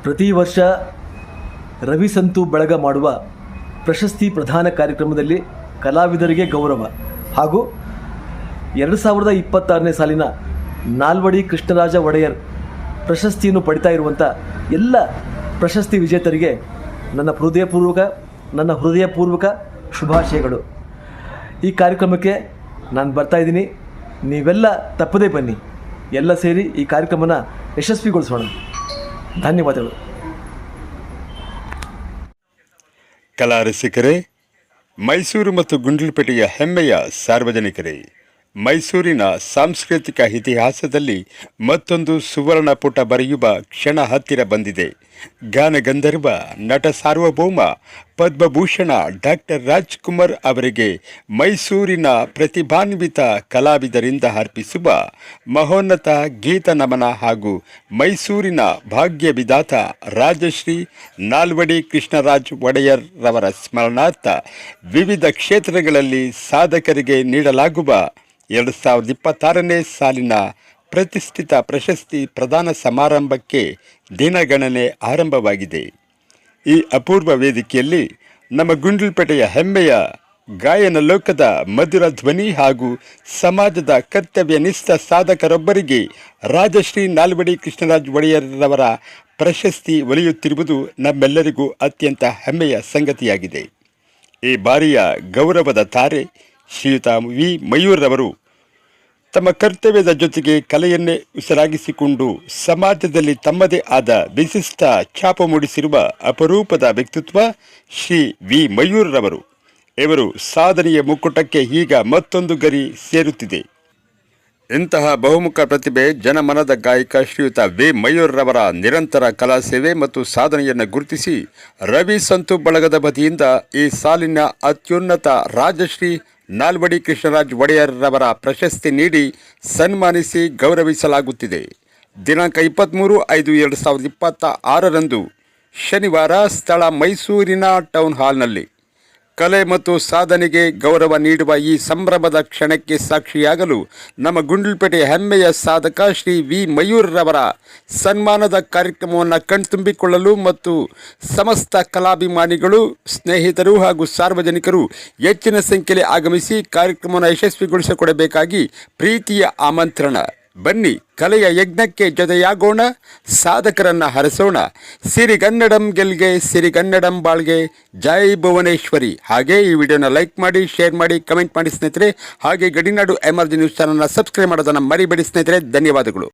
ಪ್ರತಿ ವರ್ಷ ರವಿ ಸಂತು ಬಳಗ ಮಾಡುವ ಪ್ರಶಸ್ತಿ ಪ್ರದಾನ ಕಾರ್ಯಕ್ರಮದಲ್ಲಿ ಕಲಾವಿದರಿಗೆ ಗೌರವ ಹಾಗೂ 2026ನೇ ಸಾಲಿನ ನಾಲ್ವಡಿ ಕೃಷ್ಣರಾಜ ಒಡೆಯರ್ ಪ್ರಶಸ್ತಿಯನ್ನು ಪಡಿತಾ ಇರುವಂಥ ಎಲ್ಲ ಪ್ರಶಸ್ತಿ ವಿಜೇತರಿಗೆ ನನ್ನ ಹೃದಯಪೂರ್ವಕ ಶುಭಾಶಯಗಳು. ಈ ಕಾರ್ಯಕ್ರಮಕ್ಕೆ ನಾನು ಬರ್ತಾ ಇದ್ದೀನಿ. ನೀವೆಲ್ಲ ತಪ್ಪದೇ ಬನ್ನಿ. ಎಲ್ಲ ಸೇರಿ ಈ ಕಾರ್ಯಕ್ರಮನ ಯಶಸ್ವಿಗೊಳಿಸೋಣ. ಧನ್ಯವಾದಗಳು. ಕಲಾ ರಸಿಕರೇ, ಮೈಸೂರು ಮತ್ತು ಗುಂಡ್ಲುಪೇಟೆಯ ಹೆಮ್ಮೆಯ ಸಾರ್ವಜನಿಕರೇ, ಮೈಸೂರಿನ ಸಾಂಸ್ಕೃತಿಕ ಇತಿಹಾಸದಲ್ಲಿ ಮತ್ತೊಂದು ಸುವರ್ಣ ಪುಟ ಬರೆಯುವ ಕ್ಷಣ ಹತ್ತಿರ ಬಂದಿದೆ. ಗಾನಗಂಧರ್ವ, ನಟ ಸಾರ್ವಭೌಮ, ಪದ್ಮಭೂಷಣ ಡಾಕ್ಟರ್ ರಾಜ್ಕುಮಾರ್ ಅವರಿಗೆ ಮೈಸೂರಿನ ಪ್ರತಿಭಾನ್ವಿತ ಕಲಾವಿದರಿಂದ ಅರ್ಪಿಸುವ ಮಹೋನ್ನತ ಗೀತ ನಮನ ಹಾಗೂ ಮೈಸೂರಿನ ಭಾಗ್ಯ ವಿಧಾತ ರಾಜಶ್ರೀ ನಾಲ್ವಡಿ ಕೃಷ್ಣರಾಜ್ ಒಡೆಯರ್ ರವರ ಸ್ಮರಣಾರ್ಥ ವಿವಿಧ ಕ್ಷೇತ್ರಗಳಲ್ಲಿ ಸಾಧಕರಿಗೆ ನೀಡಲಾಗುವ 2026ನೇ ಸಾಲಿನ ಪ್ರತಿಷ್ಠಿತ ಪ್ರಶಸ್ತಿ ಪ್ರದಾನ ಸಮಾರಂಭಕ್ಕೆ ದಿನಗಣನೆ ಆರಂಭವಾಗಿದೆ. ಈ ಅಪೂರ್ವ ವೇದಿಕೆಯಲ್ಲಿ ನಮ್ಮ ಗುಂಡ್ಲುಪೇಟೆಯ ಹೆಮ್ಮೆಯ ಗಾಯನ ಲೋಕದ ಮಧುರ ಧ್ವನಿ ಹಾಗೂ ಸಮಾಜದ ಕರ್ತವ್ಯನಿಷ್ಠ ಸಾಧಕರೊಬ್ಬರಿಗೆ ರಾಜಶ್ರೀ ನಾಲ್ವಡಿ ಕೃಷ್ಣರಾಜ್ ಒಡೆಯರ್ರವರ ಪ್ರಶಸ್ತಿ ಒಲಿಯುತ್ತಿರುವುದು ನಮ್ಮೆಲ್ಲರಿಗೂ ಅತ್ಯಂತ ಹೆಮ್ಮೆಯ ಸಂಗತಿಯಾಗಿದೆ. ಈ ಬಾರಿಯ ಗೌರವದ ತಾರೆ ಶ್ರೀಯುತ ವಿ ಮಯೂರ್ರವರು ತಮ್ಮ ಕರ್ತವ್ಯದ ಜೊತೆಗೆ ಕಲೆಯನ್ನೇ ಉಸಿರಾಗಿಸಿಕೊಂಡು ಸಮಾಜದಲ್ಲಿ ತಮ್ಮದೇ ಆದ ವಿಶಿಷ್ಟ ಛಾಪು ಮೂಡಿಸಿರುವ ಅಪರೂಪದ ವ್ಯಕ್ತಿತ್ವ ಶ್ರೀ ವಿ ಮಯೂರ್ರವರು. ಇವರು ಸಾಧನೆಯ ಮುಕ್ಕುಟಕ್ಕೆ ಈಗ ಮತ್ತೊಂದು ಗರಿ ಸೇರುತ್ತಿದೆ. ಇಂತಹ ಬಹುಮುಖ ಪ್ರತಿಭೆ ಜನಮನದ ಗಾಯಕ ಶ್ರೀಯುತ ವಿ ಮಯೂರ್ರವರ ನಿರಂತರ ಕಲಾ ಸೇವೆ ಮತ್ತು ಸಾಧನೆಯನ್ನು ಗುರುತಿಸಿ ರವಿ ಸಂತು ಬಳಗದ ವತಿಯಿಂದ ಈ ಸಾಲಿನ ಅತ್ಯುನ್ನತ ರಾಜಶ್ರೀ ನಾಲ್ವಡಿ ಕೃಷ್ಣರಾಜ್ ಒಡೆಯರ್ರವರ ಪ್ರಶಸ್ತಿ ನೀಡಿ ಸನ್ಮಾನಿಸಿ ಗೌರವಿಸಲಾಗುತ್ತಿದೆ. ದಿನಾಂಕ 23/5/2026ರಂದು ಶನಿವಾರ, ಸ್ಥಳ ಮೈಸೂರಿನ ಟೌನ್ ಹಾಲ್ನಲ್ಲಿ. ಕಲೆ ಮತ್ತು ಸಾಧನೆಗೆ ಗೌರವ ನೀಡುವ ಈ ಸಂಭ್ರಮದ ಕ್ಷಣಕ್ಕೆ ಸಾಕ್ಷಿಯಾಗಲು ನಮ್ಮ ಗುಂಡ್ಲುಪೇಟೆಯ ಹೆಮ್ಮೆಯ ಸಾಧಕ ಶ್ರೀ ವಿ ಮಯೂರ್ರವರ ಸನ್ಮಾನದ ಕಾರ್ಯಕ್ರಮವನ್ನು ಕಣ್ತುಂಬಿಕೊಳ್ಳಲು ಮತ್ತು ಸಮಸ್ತ ಕಲಾಭಿಮಾನಿಗಳು, ಸ್ನೇಹಿತರು ಹಾಗೂ ಸಾರ್ವಜನಿಕರು ಹೆಚ್ಚಿನ ಸಂಖ್ಯೆಯಲ್ಲಿ ಆಗಮಿಸಿ ಕಾರ್ಯಕ್ರಮವನ್ನು ಯಶಸ್ವಿಗೊಳಿಸಿಕೊಡಬೇಕಾಗಿ ಪ್ರೀತಿಯ ಆಮಂತ್ರಣ. ಬನ್ನಿ, ಕಲೆಯ ಯಜ್ಞಕ್ಕೆ ಜೊತೆಯಾಗೋಣ, ಸಾಧಕರನ್ನ ಹರಸೋಣ. ಸಿರಿಗನ್ನಡಂ ಗೆಲ್ಗೆ, ಸಿರಿಗನ್ನಡಂ ಬಾಳ್ಗೆ, ಜೈ ಭುವನೇಶ್ವರಿ. ಹಾಗೆ ಈ ವಿಡಿಯೋನ ಲೈಕ್ ಮಾಡಿ, ಶೇರ್ ಮಾಡಿ, ಕಮೆಂಟ್ ಮಾಡಿ ಸ್ನೇಹಿತರೆ. ಹಾಗೆ ಗಡಿನಾಡು ಎಮರ್ಜಿ ನ್ಯೂಸ್ ಚಾನಲ್ನ ಸಬ್ಸ್ಕ್ರೈಬ್ ಮಾಡೋದನ್ನು ಮರಿಬೇಡಿ ಸ್ನೇಹಿತರೆ. ಧನ್ಯವಾದಗಳು.